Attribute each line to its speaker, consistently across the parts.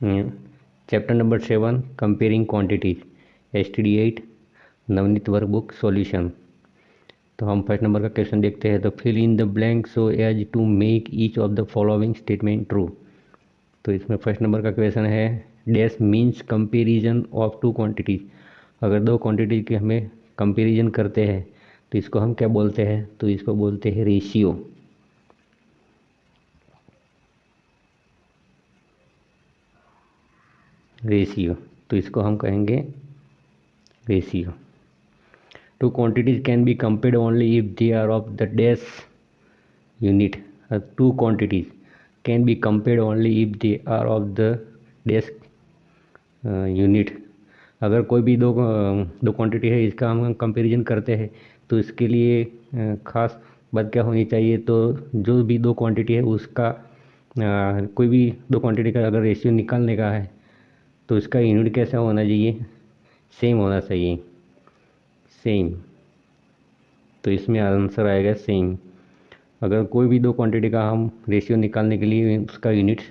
Speaker 1: Chapter number 7 comparing quantities STD 8 Navneet workbook solution. तो हम first number का क्वेश्चन देखते हैं। तो fill in the blank so as to make each of the following statement true. तो इसमें फर्स्ट नंबर का क्वेश्चन है dash means comparison of two quantities. अगर दो क्वांटिटी के हमें कंपेरिजन करते हैं तो इसको हम क्या बोलते हैं? तो इसको बोलते हैं रेशियो। रेशियो तो इसको हम कहेंगे ratio. Two quantities can be compared only if they are of the dash unit. Two quantities can be compared only if they are of the dash unit. अगर कोई भी दो क्वांटिटी है इसका हम कंपैरिजन करते हैं तो इसके लिए खास बात क्या होनी चाहिए? तो जो भी दो क्वांटिटी है उसका कोई भी दो क्वांटिटी का अगर रेशियो निकालने का है तो इसका यूनिट कैसा होना चाहिए? सेम होना चाहिए। सेम। तो इसमें आंसर आएगा सेम। अगर कोई भी दो क्वांटिटी का हम रेशियो निकालने के लिए उसका यूनिट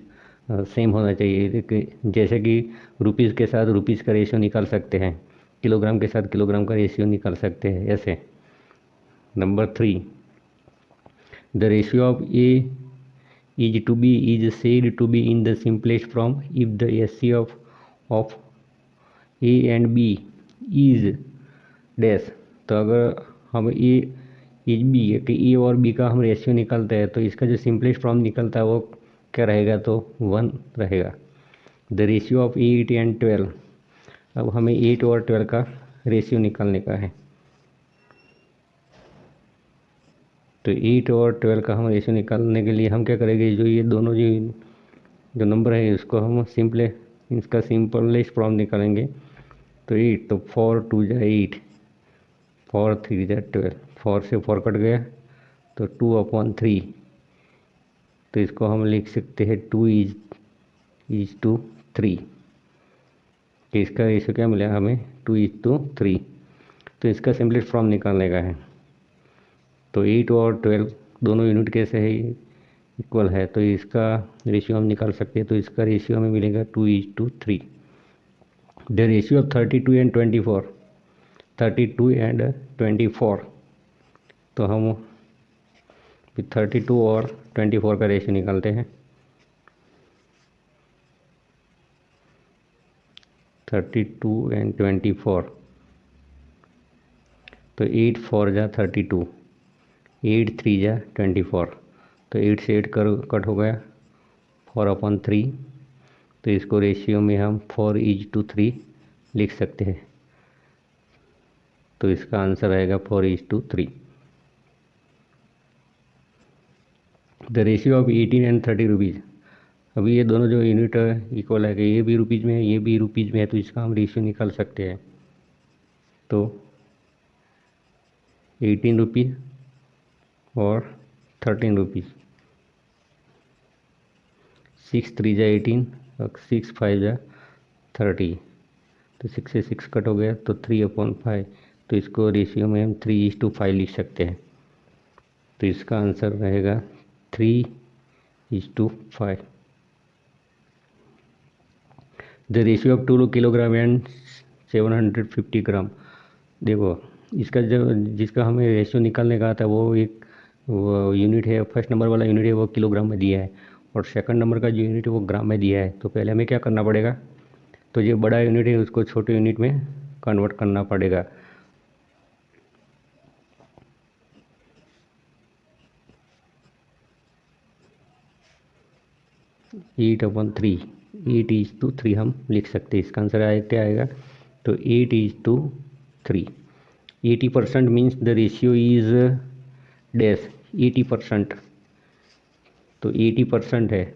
Speaker 1: सेम होना चाहिए। जैसे कि रुपीज़ के साथ रुपीज़ का रेशियो निकाल सकते हैं, किलोग्राम के साथ किलोग्राम का रेशियो निकाल सकते हैं, ऐसे। Number 3, the ratio of A is to B is said to be in the simplest form if the S of A and B is dash. तो अगर हम ए इज बी कि ए और बी का हम रेशियो निकालते हैं तो इसका जो सिंपलेस्ट फॉर्म निकलता है वो क्या रहेगा? तो 1 रहेगा। The ratio of 8 and 12। अब हमें 8 और 12 का रेशियो निकालने का है। तो 8 और 12 का हम रेशियो निकालने के लिए हम क्या करेंगे? जो ये दोनों जो नंबर है इसको हम इसका सिंपलेस्ट फॉर्म निकालेंगे। तो 8 तो 4 2 जा 8, 4 3 जा 12, 4 से 4 कट गया तो 2/3। तो इसको हम लिख सकते हैं 2 इज टू 3। कि इसका रेशियो क्या मिला हमें? 2:3। तो इसका सिंपलेस्ट फॉर्म निकालने का है। तो 8 और 12 दोनों यूनिट कैसे है? इक्वल है, तो इसका रेशियो हम निकाल सकते हैं। तो इसका रेशियो हमें मिलेगा 2:3। The ratio of 32 and 24। 32 and 24। तो हम 32 और 24 का रेशियो निकालते हैं। 32 एंड 24। तो 8 4 जा 32, 8 3 जा 24। तो 8 से 8 कट हो गया, 4/3। तो इसको रेशियो में हम 4:3 लिख सकते हैं। तो इसका आंसर आएगा 4:3। The ratio of 18 and 30 rupees. अभी ये दोनों जो यूनिट इक्वल है कि ये भी रुपीज़ में है ये भी रुपीज़ में है, तो इसका हम रेशियो निकाल सकते हैं। तो 18 रुपीज़ और 13 रुपीज़। 6 3 जा 18 और 6 5 जा 30। तो 6 से 6 कट हो गया तो 3/5। तो इसको रेशियो में हम 3:5 लिख सकते हैं। तो इसका आंसर रहेगा 3:5। The ratio of 2 kilogram and 750 ग्राम। देखो इसका जो जिसका हमें रेशियो निकालने का था वो यूनिट है, फर्स्ट नंबर वाला यूनिट है वो किलोग्राम में दिया है और सेकंड नंबर का जो यूनिट है वो ग्राम में दिया है। तो पहले हमें क्या करना पड़ेगा? तो जो बड़ा यूनिट है उसको छोटे यूनिट में कन्वर्ट करना पड़ेगा। एट अपन 3, 8:3 हम लिख सकते हैं। इसका आंसर क्या आएगा? तो 8:3। 80% means the ratio is dash 80%। तो 80% है।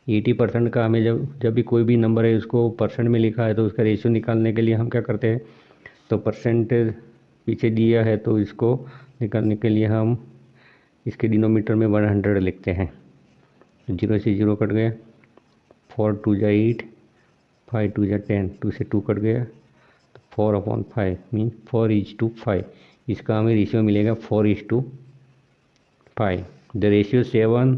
Speaker 1: 80% का हमें जब भी कोई भी नंबर है उसको परसेंट में लिखा है तो उसका रेशियो निकालने के लिए हम क्या करते हैं? तो परसेंटेज पीछे दिया है तो इसको निकालने के लिए हम इसके डिनोमीटर में 100 लिखते हैं। 0 से 0 कट गया, 4 2 जा 8, 5 2 जा 10, 2 से 2 कट गया तो 4/5 मीन 4:5। इसका हमें रेशियो मिलेगा 4:5। The ratio 7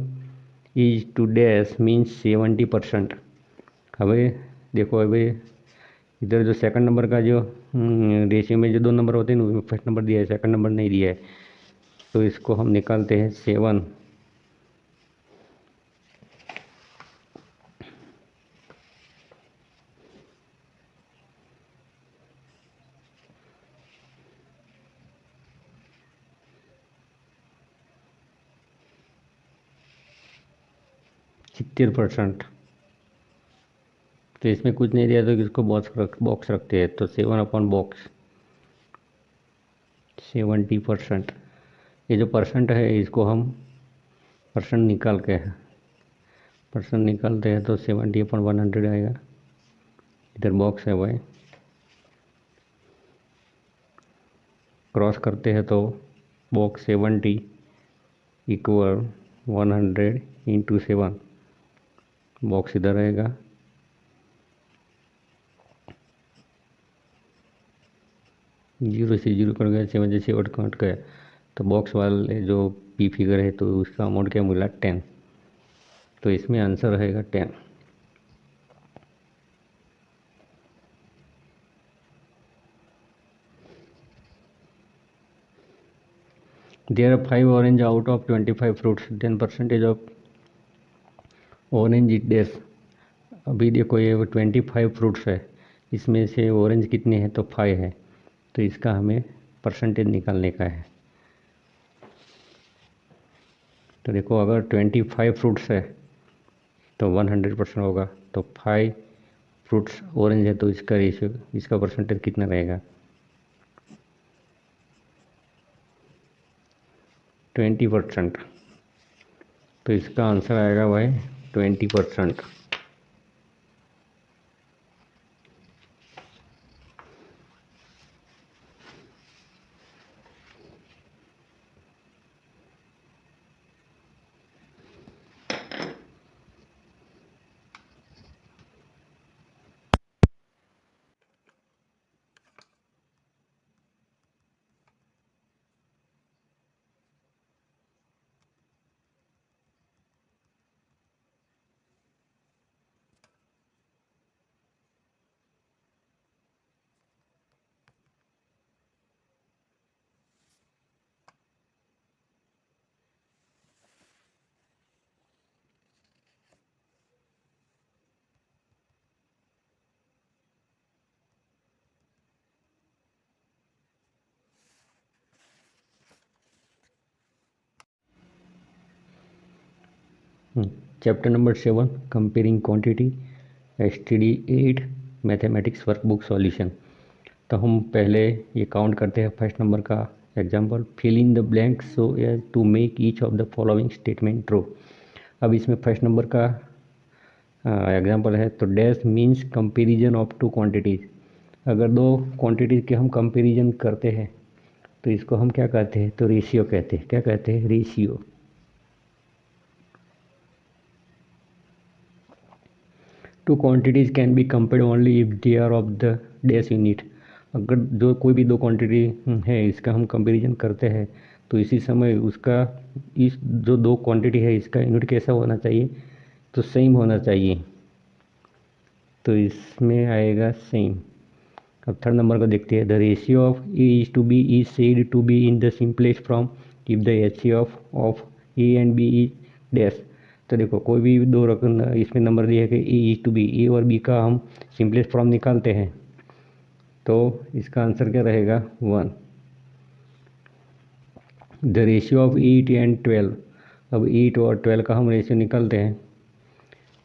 Speaker 1: is to dash means 70%। अबे देखो, अबे इधर जो सेकंड नंबर का जो रेशियो में जो दो नंबर होते हैं ना, उसमें फर्स्ट नंबर दिया है, सेकंड नंबर नहीं दिया है, तो इसको हम निकालते हैं 7। %70। तो इसमें कुछ नहीं दिया तो इसको बॉक्स रखते हैं, तो 7/बॉक्स 70%। ये जो परसेंट है इसको हम परसेंट निकालते हैं तो 70/100 आएगा। इधर बॉक्स है भाई, क्रॉस करते हैं तो बॉक्स 70 इक्वल 100 इंटू 7, बॉक्स इधर रहेगा। जीरो से जीरो कट गया, 7 से 7 कट गया, तो बॉक्स वाले जो पी फिगर है तो उसका अमाउंट क्या मिला 10। तो इसमें आंसर रहेगा 10। There are 5 orange out of 25 fruits, then percentage of orange it does. अभी देखो ये 25 फ्रूट्स है, इसमें से ऑरेंज कितने हैं तो 5 है, तो इसका हमें परसेंटेज निकालने का है। तो देखो अगर 25 फ्रूट्स है तो 100% होगा, तो 5 फ्रूट्स ऑरेंज है तो इसका रेशियो, इसका परसेंटेज कितना रहेगा 20%। तो इसका आंसर आएगा भाई 20%। Chapter number 7 comparing quantity, STD 8 mathematics workbook solution. तो हम पहले ये काउंट करते हैं फर्स्ट नंबर का example, fill in the blank so as to make each of the following statement true. अब इसमें फर्स्ट नंबर का एग्जांपल है, तो dash means comparison of two quantities. अगर दो क्वांटिटीज़ के हम कंपेरिजन करते हैं तो इसको हम क्या कहते हैं, तो रेशियो कहते हैं। क्या कहते हैं, ratio. Two quantities can be compared only if they are of the dash unit. अगर जो कोई भी दो क्वांटिटी है इसका हम कंपैरिजन करते हैं तो इसी समय उसका, इस जो दो क्वांटिटी है इसका यूनिट कैसा होना चाहिए, तो सेम होना चाहिए। तो इसमें आएगा सेम। अब थर्ड नंबर को देखते हैं, the ratio of A is to B is said to be in the simplest form if the ratio of A and B is dash. तो देखो कोई भी दो रकम इसमें नंबर दिया है कि ए इज टू बी, ए और बी का हम सिंपलेस्ट फॉर्म निकालते हैं तो इसका आंसर क्या रहेगा 1। The ratio of 8 and 12। अब 8 और 12 का हम रेशियो निकालते हैं,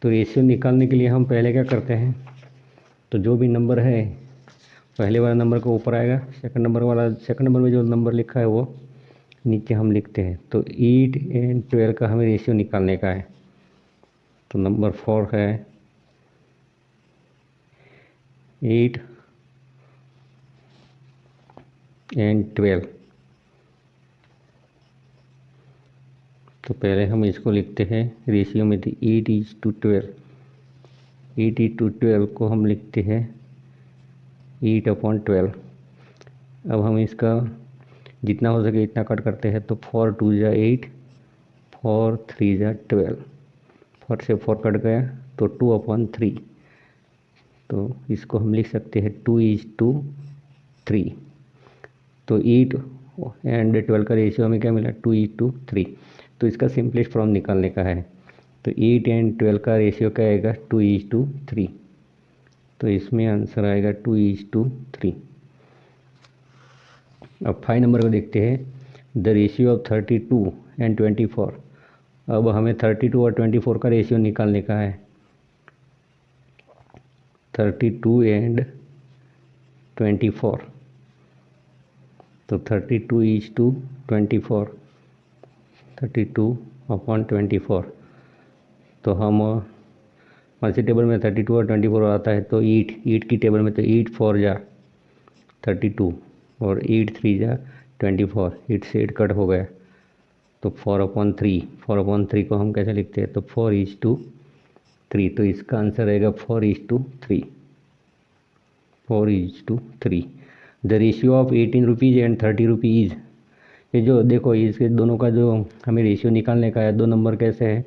Speaker 1: तो रेशियो निकालने के लिए हम पहले क्या करते हैं, तो जो भी नंबर है पहले वाला नंबर को ऊपर आएगा, सेकंड नंबर में जो नंबर लिखा है वो नीचे हम लिखते हैं। तो 8 एंड 12 का हमें रेशियो निकालने का है। तो नंबर 4 है 8 एंड 12। तो पहले हम इसको लिखते हैं रेशियो में, थी 8:12। 8:12 को हम लिखते हैं 8/12। अब हम इसका जितना हो सके इतना कट करते हैं, तो 4 2 जा 8, 4 3 जा 12, 4 से 4 कट गया तो 2/3। तो इसको हम लिख सकते हैं 2:3। तो 8 एंड 12 का रेशियो हमें क्या मिला 2:3। तो इसका सिंपलेस्ट फॉर्म निकालने का है। तो 8 एंड 12 का रेशियो क्या आएगा 2:3। तो इसमें आंसर आएगा 2:3। अब 5 नंबर को देखते हैं। The ratio of 32 and 24। अब हमें 32 और 24 का रेशियो निकालने का है। 32 एंड 24। तो 32:24, 32/24। तो हम कौन सी टेबल में 32 और 24 आता है, तो 8 की टेबल में। तो 8 4 जा 32 और 8 3 जा 24। 8 से 8 कट हो गया, तो 4/3। 4/3 को हम कैसे लिखते हैं, तो 4:3। तो इसका आंसर रहेगा 4:3। 4:3। The ratio of 18 rupees and 30 rupees. ये जो देखो, इसके दोनों का जो हमें रेशियो निकालने का है, दो नंबर कैसे है,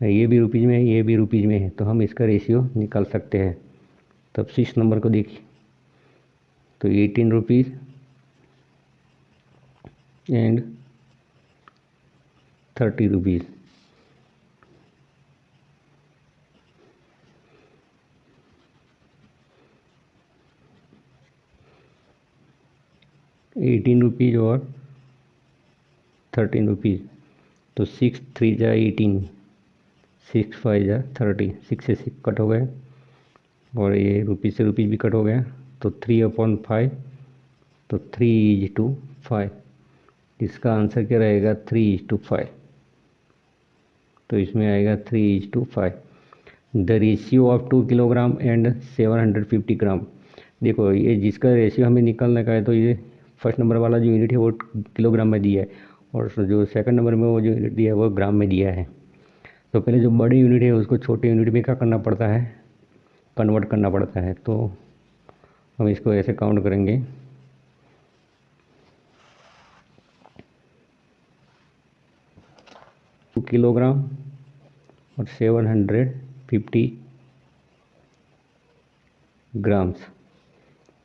Speaker 1: ये भी रुपीज़ में है, ये भी रुपीज़ में है, तो हम इसका रेशियो निकाल सकते हैं। तब 6 नंबर को देखिए। तो 18 रुपीज़ एंड 30 रुपीज़। ₹18 और 13 रुपीज़। तो 6 3 जा 18, 6 5 जा 30। 6 से 6 कट हो गए और ये रुपीज़ से रुपीज़ भी कट हो गया। तो 3/5। तो 3:5। इसका आंसर क्या रहेगा 3:5। तो इसमें आएगा 3:5। The ratio of 2 kilogram and 750 ग्राम। देखो, ये जिसका रेशियो हमें निकालने का है, तो ये फर्स्ट नंबर वाला जो यूनिट है वो किलोग्राम में दिया है, और जो सेकंड नंबर में वो जो यूनिट दिया है वो ग्राम में दिया है। तो पहले जो बड़ी यूनिट है उसको छोटे यूनिट में क्या करना पड़ता है, कन्वर्ट करना पड़ता है। तो हम इसको ऐसे काउंट करेंगे। किलोग्राम और 750 ग्राम्स।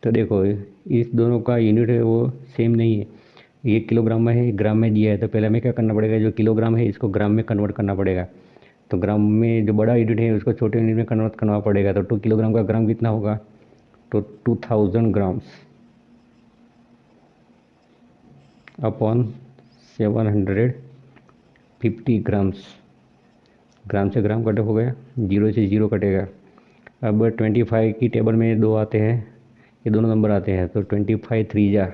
Speaker 1: तो देखो, इस दोनों का यूनिट है वो सेम नहीं है। ये किलोग्राम में है, ग्राम में दिया है। तो पहले हमें क्या करना पड़ेगा, जो किलोग्राम है इसको ग्राम में कन्वर्ट करना पड़ेगा। तो ग्राम में जो बड़ा यूनिट है उसको छोटे यूनिट में कन्वर्ट करना पड़ेगा। तो 2 किलोग्राम का ग्राम कितना होगा, तो 2000 ग्राम्स अपॉन 750 ग्राम्स। ग्राम से ग्राम कट हो गया, 0 से 0 कटेगा। अब 25 की टेबल में दो आते हैं, ये दोनों नंबर आते हैं। तो 25 3 जा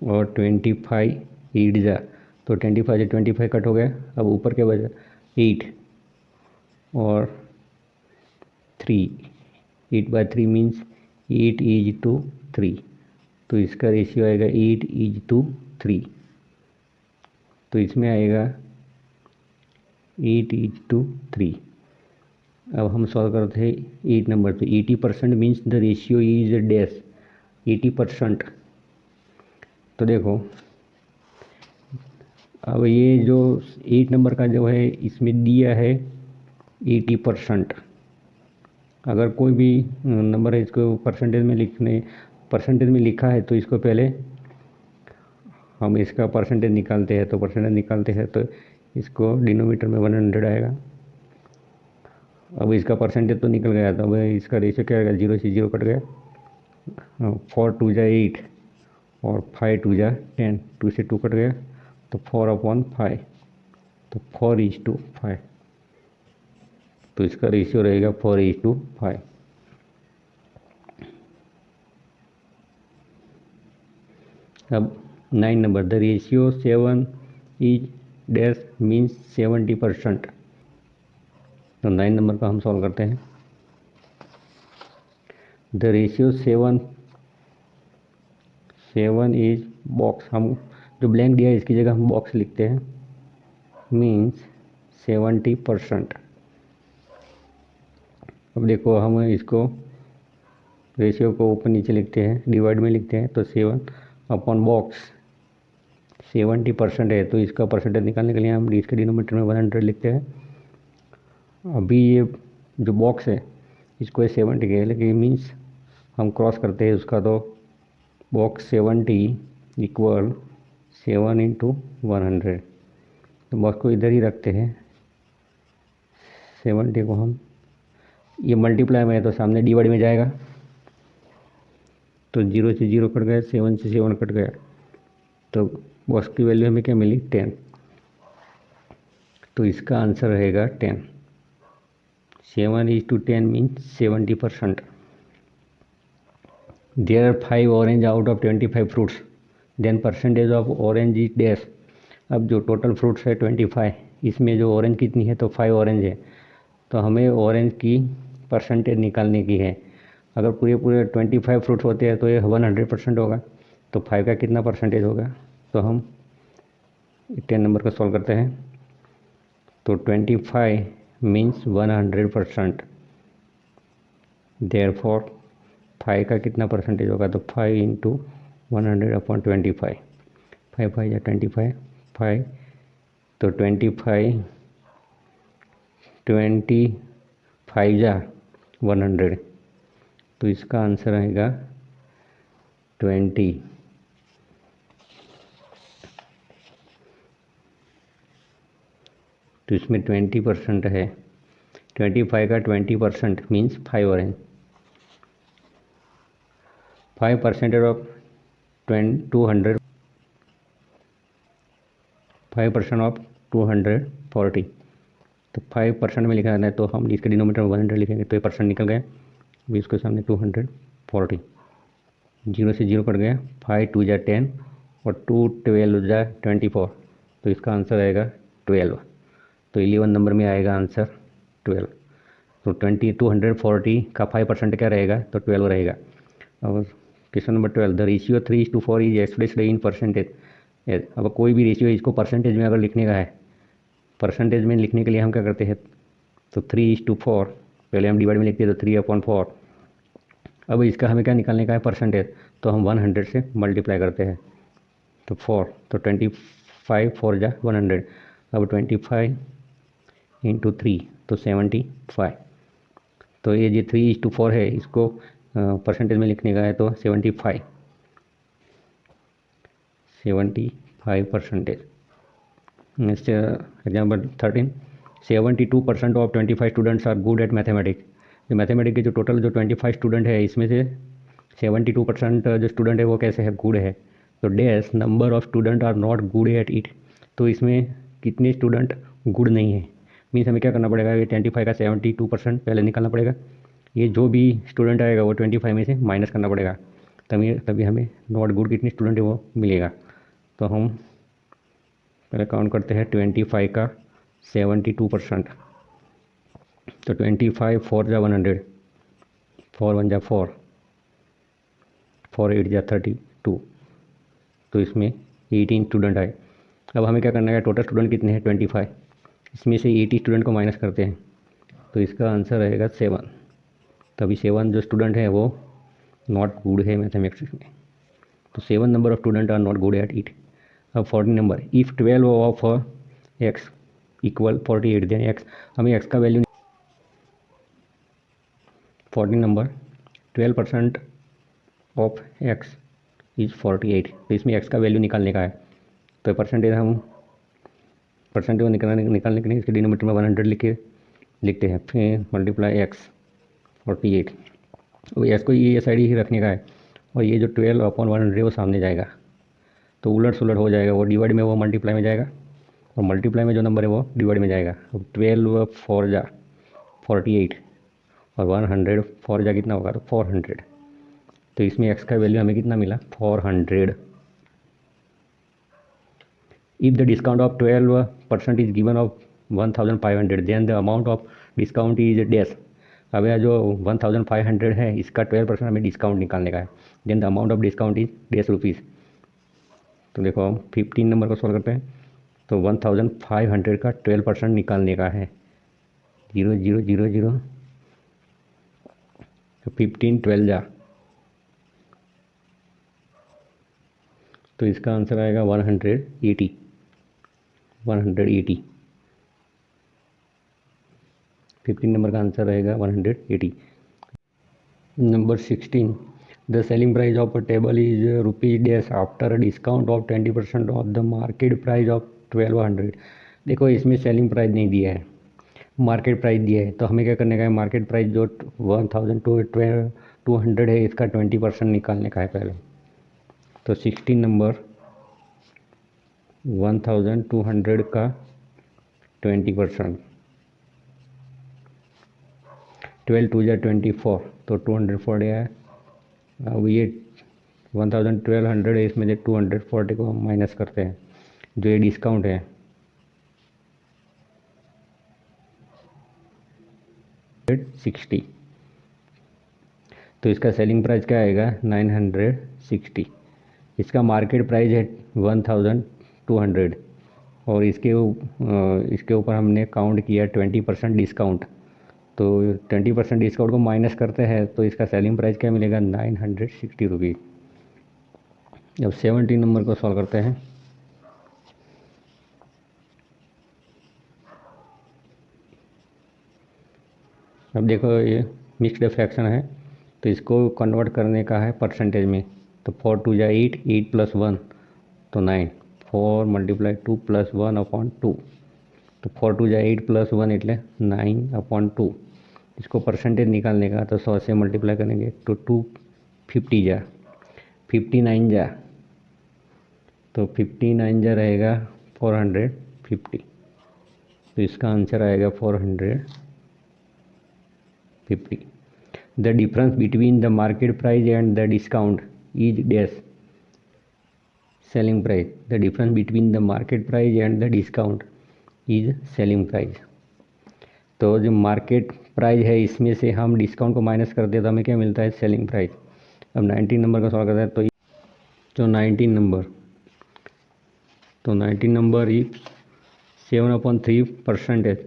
Speaker 1: और 25 8 जा। तो 25 से 25 कट हो गया। अब ऊपर क्या बचा 8 और 3। 8/3 मीन्स 8:3। तो इसका रेशियो आएगा 8:3। तो इसमें आएगा 8:3। अब हम सॉल्व करते हैं 8 नंबर। तो 80% means the ratio is dash 80%। तो देखो, अब ये जो 8 नंबर का जो है इसमें दिया है 80%। अगर कोई भी नंबर है इसको परसेंटेज में लिखा है, तो इसको पहले हम इसका परसेंटेज निकालते हैं। तो परसेंटेज निकालते हैं तो इसको डिनोमीटर में 100 आएगा। अब इसका परसेंटेज तो निकल गया, तो अब इसका रेशियो क्या आएगा, 0 से 0 कट गया। 4 2 जा 8 और 5 2 जा 10। 2 से 2 कट गया, तो 4/5। तो 4:5। तो इसका रेशियो रहेगा 4:5। अब 9 number. The ratio 7 is dash means 70%। तो 9 नंबर का हम सॉल्व करते हैं। The ratio 7 is box. हम जो ब्लैंक दिया है इसकी जगह हम बॉक्स लिखते हैं, मीन्स 70%। अब देखो, हम इसको रेशियो को ऊपर नीचे लिखते हैं, डिवाइड में लिखते हैं। तो 7/बॉक्स 70% है, तो इसका परसेंटेज निकालने के लिए हम इसके डिनोमीटर में 100 लिखते हैं। अभी ये जो बॉक्स है इसको 70 के, लेकिन मीन्स हम क्रॉस करते हैं उसका, तो बॉक्स 70 इक्वल 7 इंटू 100। तो बॉक्स को इधर ही रखते हैं, 70 को हम, ये मल्टीप्लाई में है तो सामने डिवाइड में जाएगा, तो 0 से 0 कट गया, 7 से 7 कट गया, तो बॉक्स की वैल्यू हमें क्या मिली 10। तो इसका आंसर रहेगा 10। 7:10 means 70%। There are 5 orange out of 25 fruits, then percentage of orange is dash. अब जो टोटल फ्रूट्स है 25, इसमें जो ऑरेंज कितनी है, तो 5 ऑरेंज है, तो हमें ऑरेंज की परसेंटेज निकालने की है। अगर पूरे पूरे 25 फ्रूट्स होते हैं तो ये 100% होगा, तो 5 का कितना परसेंटेज होगा। तो हम 10 नंबर का सॉल्व करते हैं, तो 25 मीन्स 100%। देयरफॉर 5 का कितना परसेंटेज होगा, तो 5 इंटू 100/25, 5 5 या 25, 5, तो 25 जा 100, तो इसका आंसर आएगा 20। तो इसमें 20% है, 25 का 20% मीन्स 5 ऑरेंज। 5% ऑफ 200, 5% ऑफ 240, तो 5% में लिखा है, तो हम इसके डिनोमीटर में 100 लिखेंगे, तो ये परसेंट निकल गया, 20 के सामने 240, 0 से 0 कट गया, 5 2 जा 10 और 2 12 जा 24, तो इसका आंसर आएगा 12। तो 11 नंबर में आएगा आंसर 12। तो 240 का 5% क्या रहेगा, तो 12 रहेगा। अब question number 12, the ratio 3:4 is expressed in percentage. अब कोई भी रेशियो इसको परसेंटेज में अगर लिखने का है, परसेंटेज में लिखने के लिए हम क्या करते हैं, तो 3:4, पहले हम डिवाइड में लिखते हैं, तो 3/4। अब इसका हमें क्या निकालने का है, परसेंटेज, तो हम 100 से मल्टीप्लाई करते हैं, तो 4, तो 25 4 जा 100। अब 25 इंटू 3, तो 75। तो ये जो 3:4 है, इसको परसेंटेज में लिखने का है, तो 75%। Next example 13, 72% of 25 students are good at mathematics. जो मैथमेटिक्स के जो टोटल जो 25 स्टूडेंट है, इसमें से 72% जो स्टूडेंट है वो कैसे है, गुड है। तो dash number of student are not good at it. तो इसमें कितने स्टूडेंट गुड नहीं है, मीन्स हमें क्या करना पड़ेगा, ये 25 का 72% पहले निकालना पड़ेगा, ये जो भी स्टूडेंट आएगा वो 25 में से माइनस करना पड़ेगा, तभी हमें नॉट गुड कितने स्टूडेंट है वो मिलेगा। तो हम पहले काउंट करते हैं 25 का 72%, तो 25 4 जा 100, 4 1 जा 4, 4 8 जा 32, तो इसमें 18 स्टूडेंट आए। अब हमें क्या करना है, टोटल स्टूडेंट कितने हैं 25, इसमें से 80 स्टूडेंट को माइनस करते हैं, तो इसका आंसर रहेगा 7। तभी 7 जो स्टूडेंट है वो नॉट गुड है मैथमेटिक्स में, तो 7 number of student are not good at it. अब 14 number, if 12 of X equal 48, then X, हमें एक्स का value 14 number, 12% of X is 48, तो इसमें एक्स का वैल्यू निकालने का है। तो परसेंटेज हम परसेंटेज निकालने के लिए इसके डिनोमीटर में 100 लिखते हैं, फिर मल्टीप्लाई एक्स 48, और एक्स को ये साइड ही रखने का है, और ये जो 12/100 वो सामने जाएगा, तो उलट सुलट हो जाएगा, वो डिवाइड में वो मल्टीप्लाई में जाएगा, और मल्टीप्लाई में जो नंबर है वो डिवाइड में जाएगा। अब 12 4 जा 48 और 100 4 जा कितना होगा, तो 400, तो इसमें एक्स का वैल्यू हमें कितना मिला, 400। If the discount of 12% is given of 1500, then the amount of discount is dash. अब यह जो 1500 है, इसका 12% हमें डिस्काउंट निकालने का है, then the amount of discount is ₹100। तो देखो हम 15 नंबर को सॉल्व करते हैं, तो 1500 का 12% निकालने का है, 0 0 0 0, तो 15 12 जा, तो इसका आंसर आएगा 180। 15 नंबर का आंसर रहेगा 180। Number 16. The selling price of a table is rupees dash after a discount of 20% of the market price of 1200. देखो इसमें सेलिंग प्राइस नहीं दिया है, मार्केट प्राइस दिया है, तो हमें क्या करने का है, मार्केट प्राइस जो 1200 है इसका 20% निकालने का है पहले। तो 16 नंबर 1200 का 20%, 12 टू या 24, तो 240 है। अब ये 1200 है, इसमें से 240 को हम माइनस करते हैं, जो ये डिस्काउंट है 60, तो इसका सेलिंग प्राइस क्या आएगा 960। इसका मार्केट प्राइस है 1200 और इसके ऊपर हमने काउंट किया 20% डिस्काउंट, तो 20% डिस्काउंट को माइनस करते हैं तो इसका सेलिंग प्राइस क्या मिलेगा 960 रुपीज़। अब 17 नंबर को सॉल्व करते हैं। अब देखो ये मिक्स्ड फ्रैक्शन है, तो इसको कन्वर्ट करने का है परसेंटेज में। तो 4 टू या 8, 8 प्लस 1 तो 9, 4 मल्टीप्लाई 2 प्लस 1/2, तो 4 टू या 8 प्लस 1 એટલે 9/2। इसको परसेंटेज निकालने का तो 100 से मल्टीप्लाई करेंगे तो 250 जा 59 जा, तो 59 जा रहेगा 450, तो इसका आंसर आएगा 450। The difference between the market price and the discount is dash selling price. The difference between the market price and the discount is selling price. तो जो मार्केट प्राइस है इसमें से हम डिस्काउंट को माइनस कर दें तो हमें क्या मिलता है सेलिंग प्राइस। अब 19 नंबर का सॉल्व करते हैं। तो 19 number is 7/3%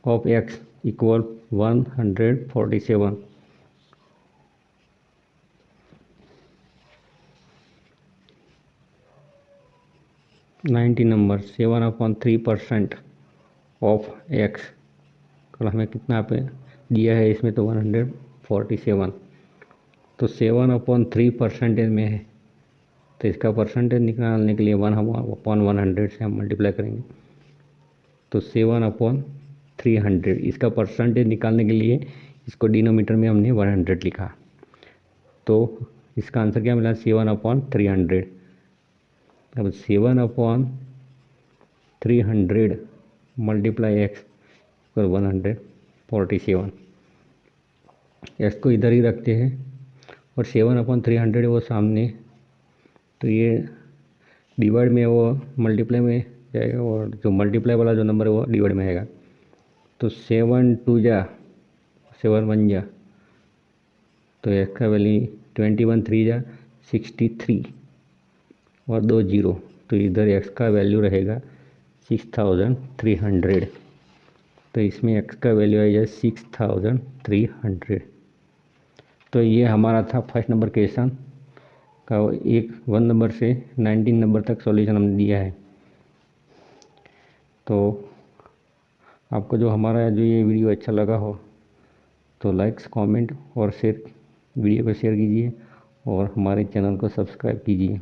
Speaker 1: of x equal 147। 19 number 7/3% of x, कल हमें कितना पे दिया है इसमें तो 147, तो 7/3% में है, तो इसका परसेंटेज निकालने के लिए 1/100 से हम मल्टीप्लाई करेंगे, तो 7/300। इसका परसेंटेज निकालने के लिए इसको डिनोमीटर में हमने 100 लिखा, तो इसका आंसर क्या मिला 7/300। अब 7/300 मल्टीप्लाई एक्स पर 147, एक्स को इधर ही रखते हैं और 7/300 वो सामने, तो ये डिवाइड में वो मल्टीप्लाई में जाएगा और जो मल्टीप्लाई वाला जो नंबर है वो डिवाइड में आएगा। तो 7 2 जा 7 1 जा, तो एक्स का वैल्यू 21 3 जा 63 और 2 0, तो इधर एक्स का वैल्यू रहेगा 6300, तो इसमें एक्स का वैल्यू आ जाए 6300। तो ये हमारा था फर्स्ट नंबर क्वेश्चन का 1 नंबर से 19 नंबर तक सॉल्यूशन हमने दिया है। तो आपको जो हमारा जो ये वीडियो अच्छा लगा हो तो लाइक्स कमेंट और शेयर, वीडियो को शेयर कीजिए और हमारे चैनल को सब्सक्राइब कीजिए।